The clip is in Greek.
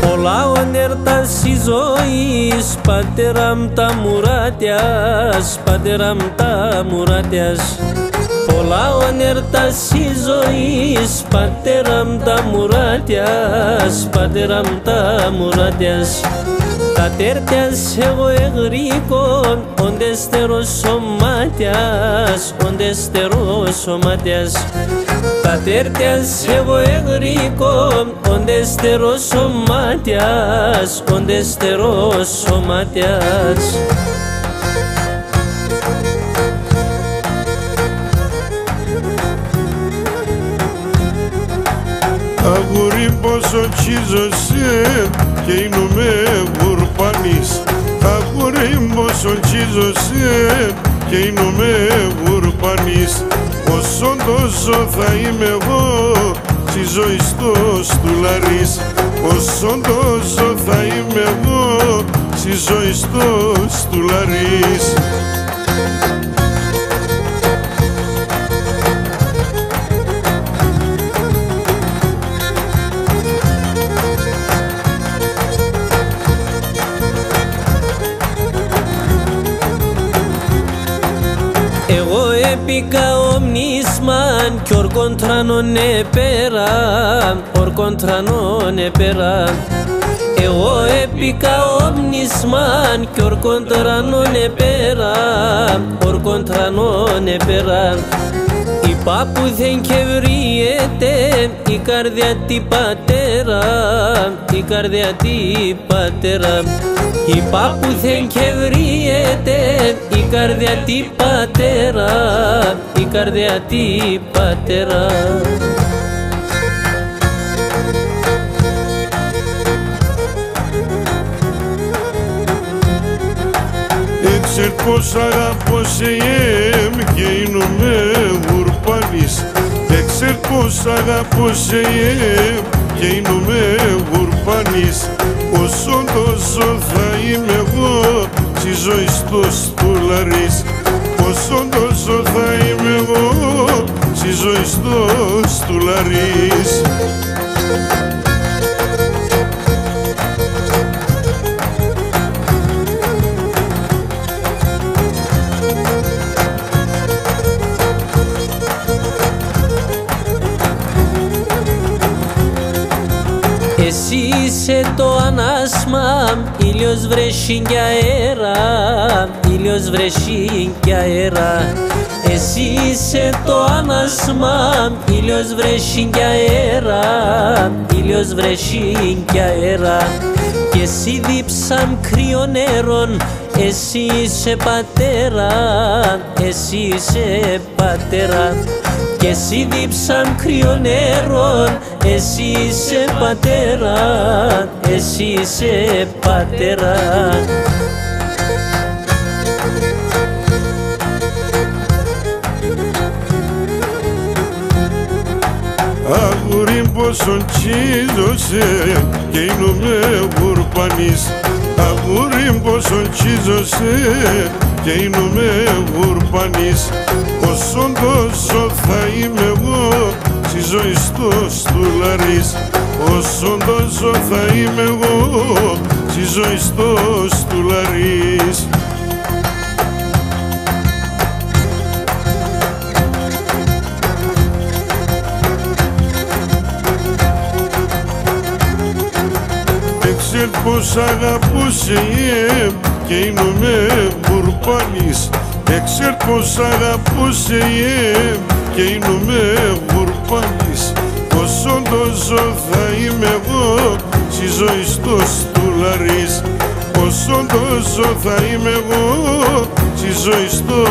Πολλά ονέρτας η ζωής, πατέρα μ' τα μουράτιας, πατέρα μ' τα μουράτιας. Πολλά ονέρτας η ζωής, πατέρα μ' τα μουράτιας, πατέρα μ' τα μουράτιας. Τα τέρτιας εγώ εγρήκον, οντεστερός σωμάτιας, οντεστερός σωμάτιας. Τα τέρτιας εγώ εγρήκον, οντεστερός σωμάτιας, οντεστερός σωμάτιας. Αγορίν πόσο τσίζωσε και είνομαι γουρπανής. Αγορίν πόσο τσίζωσε και είνομαι γουρπανής. Όσον τόσο θα είμαι εγώ στη ζωή στο στουλαρής. Όσον τόσο θα είμαι εγώ στη ζωή στο στουλαρής. Εγώ έπικα ομνίσμαν κι ορκοντρανόν επέρα, ορκοντρανόν επέρα. Εγώ έπικα ομνίσμαν κι ορκοντρανόν επέρα, ορκοντρανόν επέρα. Η πάπουδεν και βριέται η καρδιά τη πατέρα, η καρδιά τη πατέρα. Η πάπουδεν και βριέται η καρδιά τη πατέρα, η καρδιά τη πατέρα. Έξερ πως αγαπώ σε και είνομαι γουρπανής. Έξερ πως αγαπώ σε και είνομαι γουρπανής. Όσον τόσο θα είμαι εγώ στη ζωή στο στουλαρής. Όσον τόσο θα είμαι εγώ στη ζωή στο στουλαρής. Εσύ είσαι το ανάσμα, ήλιος βρέχει κι αέρα, ήλιος βρέχει κι αέρα. Εσύ είσαι το ανάσμα, ήλιος βρέχει κι αέρα, ήλιος βρέχει κι αέρα. Κι εσύ δίψαν κρύο νερόν, εσύ είσαι πατέρα, εσύ είσαι πατέρα. Κι εσύ δίψαν κρύο νερόν, εσύ είσαι πατέρα, εσύ είσαι πατέρα. Αγορίν πόσον τσίζωσε και είνομαι γουρπανής. Αγορίν πόσον τσίζωσε και είνομαι γουρπανής. Όσον τόσο θα είμαι εγώ στη ζωή στο στουλαρής. Όσον τόσο θα είμαι εγώ στη ζωή στο στουλαρής. Έξερ πως αγαπούσε και είνομαι γουρπανής. Έξερ πως αγαπούσε και είνομαι γουρπανής. Όσον τόσο θα είμαι εγώ στη ζωή στο στουλαρής. Όσον τόσο θα είμαι εγώ στη ζωή στο